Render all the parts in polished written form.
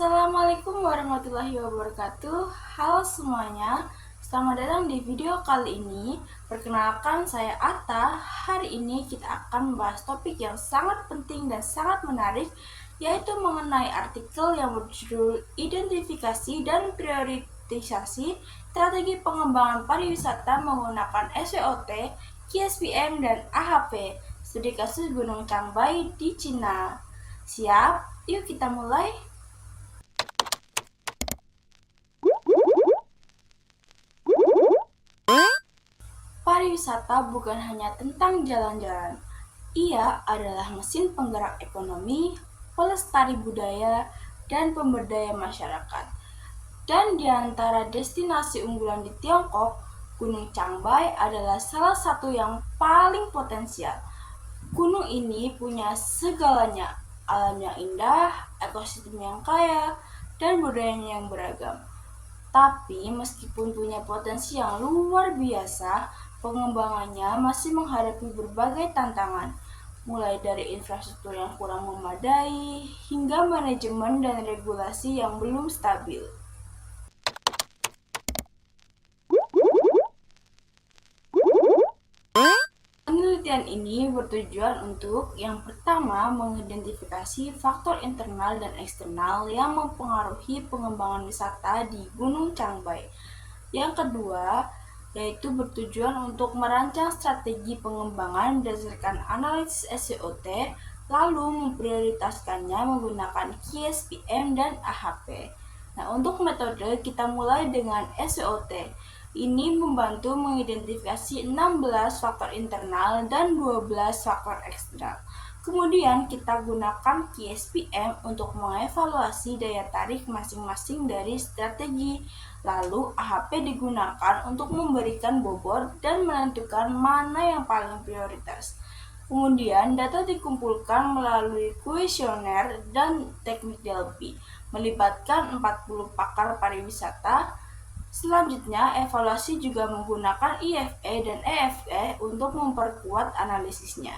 Assalamualaikum warahmatullahi wabarakatuh. Halo semuanya, selamat datang di video kali ini. Perkenalkan, saya Atta. Hari ini kita akan membahas topik yang sangat penting dan sangat menarik, yaitu mengenai artikel yang berjudul Identifikasi dan Prioritisasi Strategi Pengembangan Pariwisata Menggunakan SWOT, KSPM, dan AHP, studi kasus Gunung Cangbai di Cina. Siap? Yuk kita mulai. Pariwisata bukan hanya tentang jalan-jalan. Ia adalah mesin penggerak ekonomi, pelestari budaya, dan pemberdaya masyarakat. Dan di antara destinasi unggulan di Tiongkok, Gunung Cangbai adalah salah satu yang paling potensial. Gunung ini punya segalanya, alam yang indah, ekosistem yang kaya, dan budayanya yang beragam. Tapi meskipun punya potensi yang luar biasa, pengembangannya masih menghadapi berbagai tantangan, mulai dari infrastruktur yang kurang memadai hingga manajemen dan regulasi yang belum stabil. Penelitian ini bertujuan untuk yang pertama mengidentifikasi faktor internal dan eksternal yang mempengaruhi pengembangan wisata di Gunung Cangbai. Yang kedua, yaitu bertujuan untuk merancang strategi pengembangan berdasarkan analisis SWOT, lalu memprioritaskannya menggunakan KSPM dan AHP. Nah, untuk metode kita mulai dengan SWOT. Ini membantu mengidentifikasi 16 faktor internal dan 12 faktor eksternal. Kemudian kita gunakan KSPM untuk mengevaluasi daya tarik masing-masing dari strategi. Lalu AHP digunakan untuk memberikan bobot dan menentukan mana yang paling prioritas. Kemudian data dikumpulkan melalui kuesioner dan teknik Delphi, melibatkan 40 pakar pariwisata. Selanjutnya, evaluasi juga menggunakan IFE dan EFE untuk memperkuat analisisnya.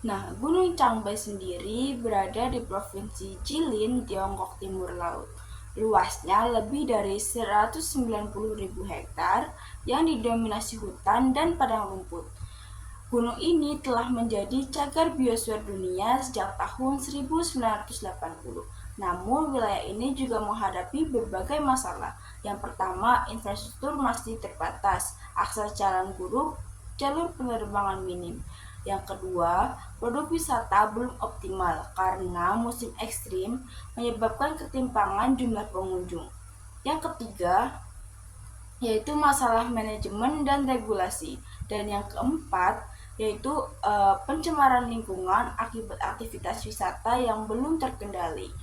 Nah, Gunung Cangbai sendiri berada di Provinsi Jilin, Tiongkok Timur Laut. Luasnya lebih dari 190.000 hektar yang didominasi hutan dan padang rumput. Gunung ini telah menjadi cagar biosfer dunia sejak tahun 1980. Namun, wilayah ini juga menghadapi berbagai masalah. Yang pertama, infrastruktur masih terbatas, akses jalan buruk, jalur penerbangan minim. Yang kedua, produk wisata belum optimal karena musim ekstrim menyebabkan ketimpangan jumlah pengunjung. Yang ketiga, yaitu masalah manajemen dan regulasi. Dan yang keempat, yaitu pencemaran lingkungan akibat aktivitas wisata yang belum terkendali.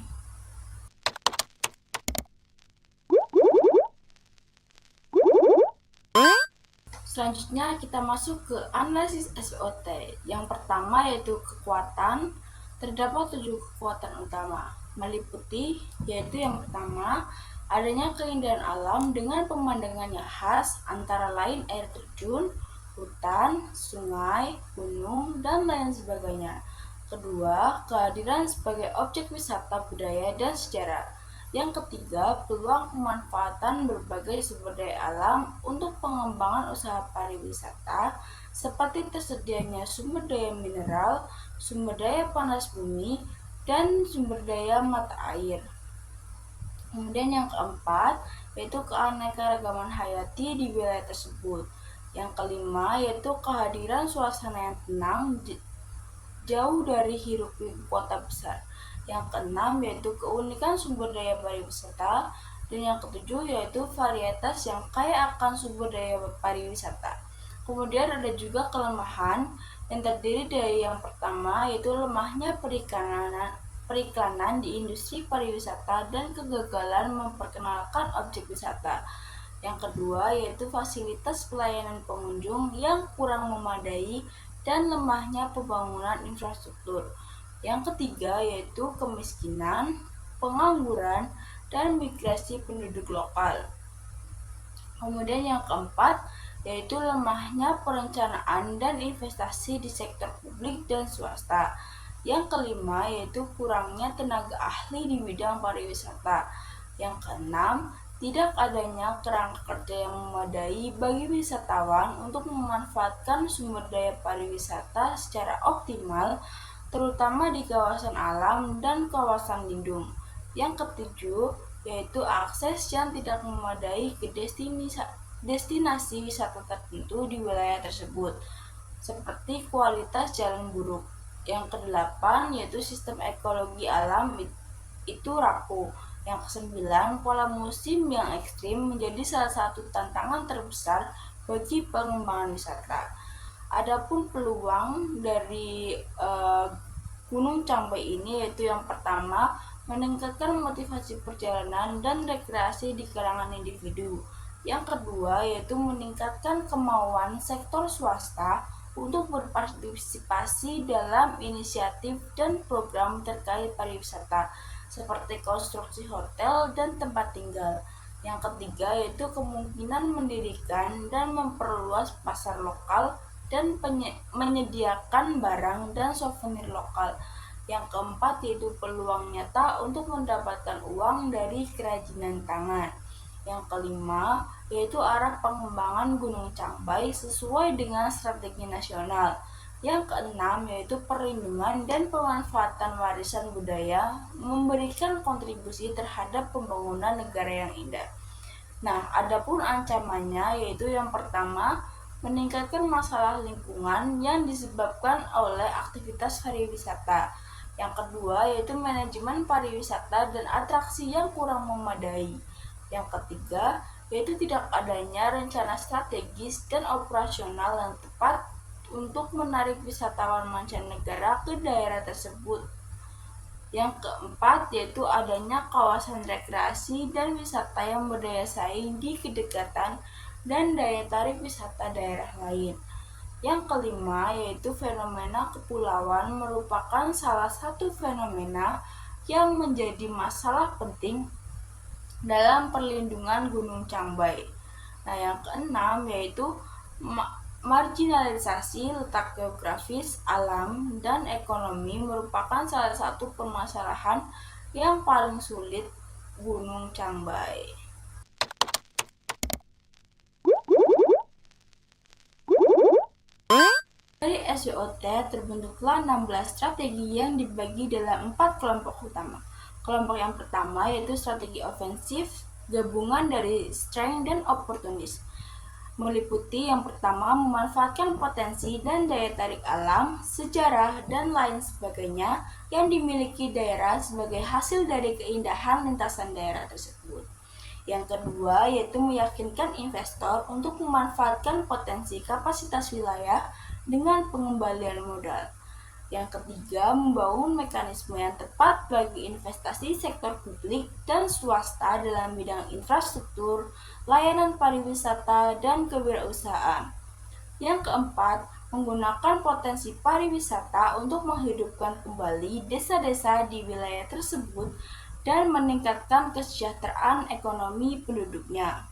Selanjutnya kita masuk ke analisis SWOT. Yang pertama yaitu kekuatan. Terdapat 7 kekuatan utama, meliputi yaitu yang pertama, adanya keindahan alam dengan pemandangan yang khas, antara lain air terjun, hutan, sungai, gunung, dan lain sebagainya. Kedua, kehadiran sebagai objek wisata budaya dan sejarah. Yang ketiga, peluang pemanfaatan berbagai sumber daya alam untuk pengembangan usaha pariwisata, seperti tersedianya sumber daya mineral, sumber daya panas bumi, dan sumber daya mata air. Kemudian yang keempat, yaitu keanekaragaman hayati di wilayah tersebut. Yang kelima, yaitu kehadiran suasana yang tenang jauh dari hiruk-pikuk kota besar. Yang keenam, yaitu keunikan sumber daya pariwisata. Dan yang ketujuh, yaitu varietas yang kaya akan sumber daya pariwisata. Kemudian ada juga kelemahan yang terdiri dari yang pertama, yaitu lemahnya periklanan di industri pariwisata dan kegagalan memperkenalkan objek wisata. Yang kedua, yaitu fasilitas pelayanan pengunjung yang kurang memadai dan lemahnya pembangunan infrastruktur. Yang ketiga, yaitu kemiskinan, pengangguran, dan migrasi penduduk lokal. Kemudian yang keempat, yaitu lemahnya perencanaan dan investasi di sektor publik dan swasta. Yang kelima yaitu kurangnya tenaga ahli di bidang pariwisata. Yang keenam, tidak adanya kerangka kerja yang memadai bagi wisatawan untuk memanfaatkan sumber daya pariwisata secara optimal, terutama di kawasan alam dan kawasan lindung. Yang ketujuh, yaitu akses yang tidak memadai ke destinasi wisata tertentu di wilayah tersebut, seperti kualitas jalan buruk. Yang kedelapan, yaitu sistem ekologi alam itu rapuh. Yang kesembilan, pola musim yang ekstrim menjadi salah satu tantangan terbesar bagi pengembangan wisata. Adapun peluang dari Gunung Cangbai ini yaitu yang pertama, meningkatkan motivasi perjalanan dan rekreasi di kalangan individu. Yang kedua, yaitu meningkatkan kemauan sektor swasta untuk berpartisipasi dalam inisiatif dan program terkait pariwisata, seperti konstruksi hotel dan tempat tinggal. Yang ketiga, yaitu kemungkinan mendirikan dan memperluas pasar lokal dan menyediakan barang dan souvenir lokal. Yang keempat, yaitu peluang nyata untuk mendapatkan uang dari kerajinan tangan. Yang kelima, yaitu arah pengembangan Gunung Cangbai sesuai dengan strategi nasional. Yang keenam, yaitu perlindungan dan pemanfaatan warisan budaya memberikan kontribusi terhadap pembangunan negara yang indah. Nah, adapun ancamannya yaitu yang pertama, meningkatkan masalah lingkungan yang disebabkan oleh aktivitas pariwisata. Yang kedua, yaitu manajemen pariwisata dan atraksi yang kurang memadai. Yang ketiga, yaitu tidak adanya rencana strategis dan operasional yang tepat untuk menarik wisatawan mancanegara ke daerah tersebut. Yang keempat, yaitu adanya kawasan rekreasi dan wisata yang berdaya saing di kedekatan dan daya tarik wisata daerah lain. Yang kelima, yaitu fenomena kepulauan merupakan salah satu fenomena yang menjadi masalah penting dalam perlindungan Gunung Cangbai. Nah, yang keenam yaitu marginalisasi letak geografis, alam, dan ekonomi merupakan salah satu permasalahan yang paling sulit Gunung Cangbai. Dari SWOT terbentuklah 16 strategi yang dibagi dalam 4 kelompok utama. Kelompok yang pertama yaitu strategi ofensif, gabungan dari strength dan opportunism. Meliputi yang pertama, memanfaatkan potensi dan daya tarik alam, sejarah, dan lain sebagainya yang dimiliki daerah sebagai hasil dari keindahan lintasan daerah tersebut. Yang kedua, yaitu meyakinkan investor untuk memanfaatkan potensi kapasitas wilayah dengan pengembalian modal. Yang ketiga, membangun mekanisme yang tepat bagi investasi sektor publik dan swasta dalam bidang infrastruktur, layanan pariwisata, dan kewirausahaan. Yang keempat, menggunakan potensi pariwisata untuk menghidupkan kembali desa-desa di wilayah tersebut dan meningkatkan kesejahteraan ekonomi penduduknya.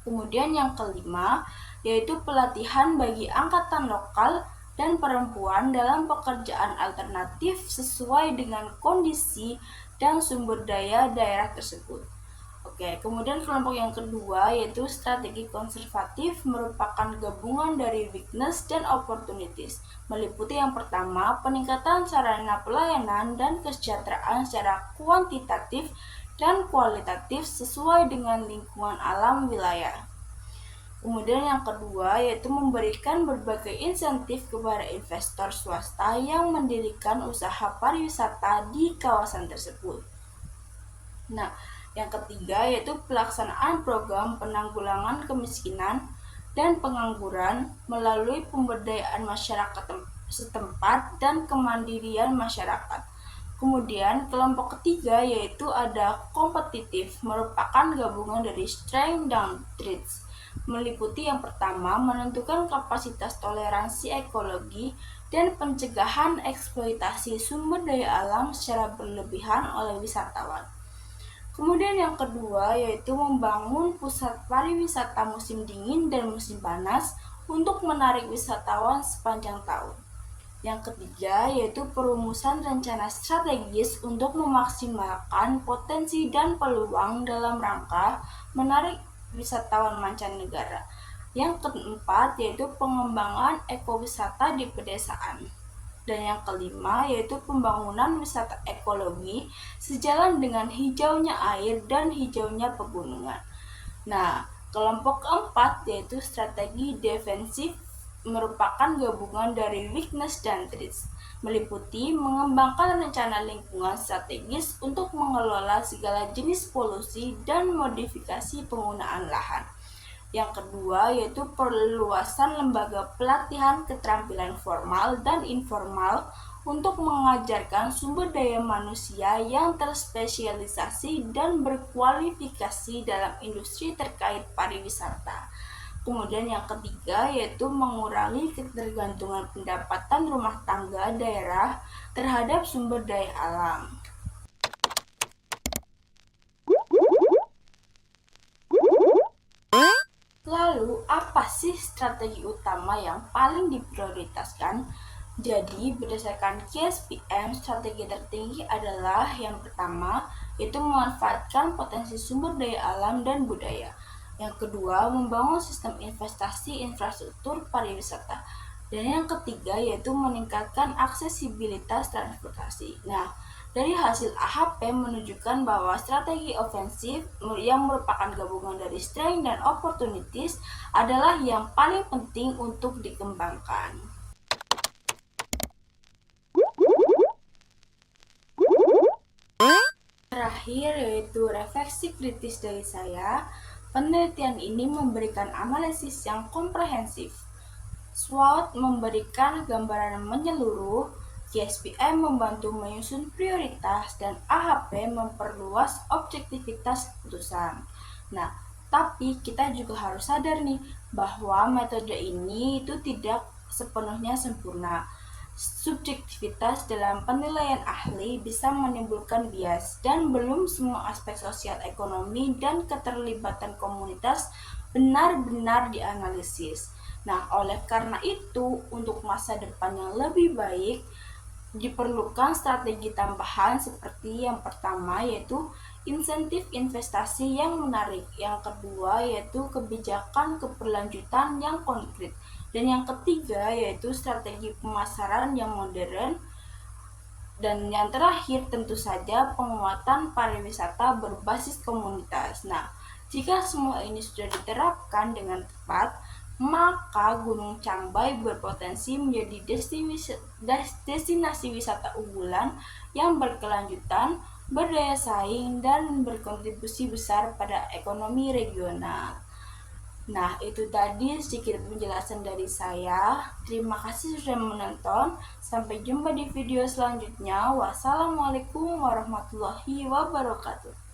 Kemudian yang kelima, yaitu pelatihan bagi angkatan lokal dan perempuan dalam pekerjaan alternatif sesuai dengan kondisi dan sumber daya daerah tersebut. Oke, kemudian kelompok yang kedua yaitu strategi konservatif merupakan gabungan dari weakness dan opportunities. Meliputi yang pertama, peningkatan sarana pelayanan dan kesejahteraan secara kuantitatif dan kualitatif sesuai dengan lingkungan alam wilayah. Kemudian yang kedua yaitu memberikan berbagai insentif kepada investor swasta yang mendirikan usaha pariwisata di kawasan tersebut. Nah, yang ketiga yaitu pelaksanaan program penanggulangan kemiskinan dan pengangguran melalui pemberdayaan masyarakat setempat dan kemandirian masyarakat. Kemudian kelompok ketiga yaitu ada kompetitif, merupakan gabungan dari strength dan traits. Meliputi yang pertama, menentukan kapasitas toleransi ekologi dan pencegahan eksploitasi sumber daya alam secara berlebihan oleh wisatawan. Kemudian yang kedua yaitu membangun pusat pariwisata musim dingin dan musim panas untuk menarik wisatawan sepanjang tahun. Yang ketiga yaitu perumusan rencana strategis untuk memaksimalkan potensi dan peluang dalam rangka menarik wisatawan mancanegara. Yang keempat yaitu pengembangan ekowisata di pedesaan. Dan yang kelima yaitu pembangunan wisata ekologi sejalan dengan hijaunya air dan hijaunya pegunungan. Nah, kelompok keempat yaitu strategi defensif merupakan gabungan dari weakness dan threats, meliputi mengembangkan rencana lingkungan strategis untuk mengelola segala jenis polusi dan modifikasi penggunaan lahan. Yang kedua yaitu perluasan lembaga pelatihan keterampilan formal dan informal untuk mengajarkan sumber daya manusia yang terspesialisasi dan berkualifikasi dalam industri terkait pariwisata. Kemudian yang ketiga yaitu mengurangi ketergantungan pendapatan rumah tangga daerah terhadap sumber daya alam. Lalu, apa sih strategi utama yang paling diprioritaskan? Jadi, berdasarkan KSPM, strategi tertinggi adalah yang pertama, yaitu memanfaatkan potensi sumber daya alam dan budaya. Yang kedua, membangun sistem investasi infrastruktur pariwisata. Dan yang ketiga, yaitu meningkatkan aksesibilitas transportasi. Nah, dari hasil AHP menunjukkan bahwa strategi ofensif yang merupakan gabungan dari strength dan opportunities adalah yang paling penting untuk dikembangkan. Terakhir yaitu refleksi kritis dari saya. Penelitian ini memberikan analisis yang komprehensif. SWOT memberikan gambaran menyeluruh, KSPM membantu menyusun prioritas, dan AHP memperluas objektivitas keputusan. Nah, tapi kita juga harus sadar nih bahwa metode ini itu tidak sepenuhnya sempurna. Subjektivitas dalam penilaian ahli bisa menimbulkan bias dan belum semua aspek sosial ekonomi dan keterlibatan komunitas benar-benar dianalisis. Nah, oleh karena itu, untuk masa depan yang lebih baik, diperlukan strategi tambahan seperti yang pertama yaitu insentif investasi yang menarik, yang kedua yaitu kebijakan keberlanjutan yang konkret, dan yang ketiga yaitu strategi pemasaran yang modern, dan yang terakhir tentu saja penguatan pariwisata berbasis komunitas. Nah, jika semua ini sudah diterapkan dengan tepat, maka Gunung Cangbai berpotensi menjadi destinasi wisata unggulan yang berkelanjutan, berdaya saing, dan berkontribusi besar pada ekonomi regional. Nah, itu tadi sedikit penjelasan dari saya. Terima kasih sudah menonton. Sampai jumpa di video selanjutnya. Wassalamualaikum warahmatullahi wabarakatuh.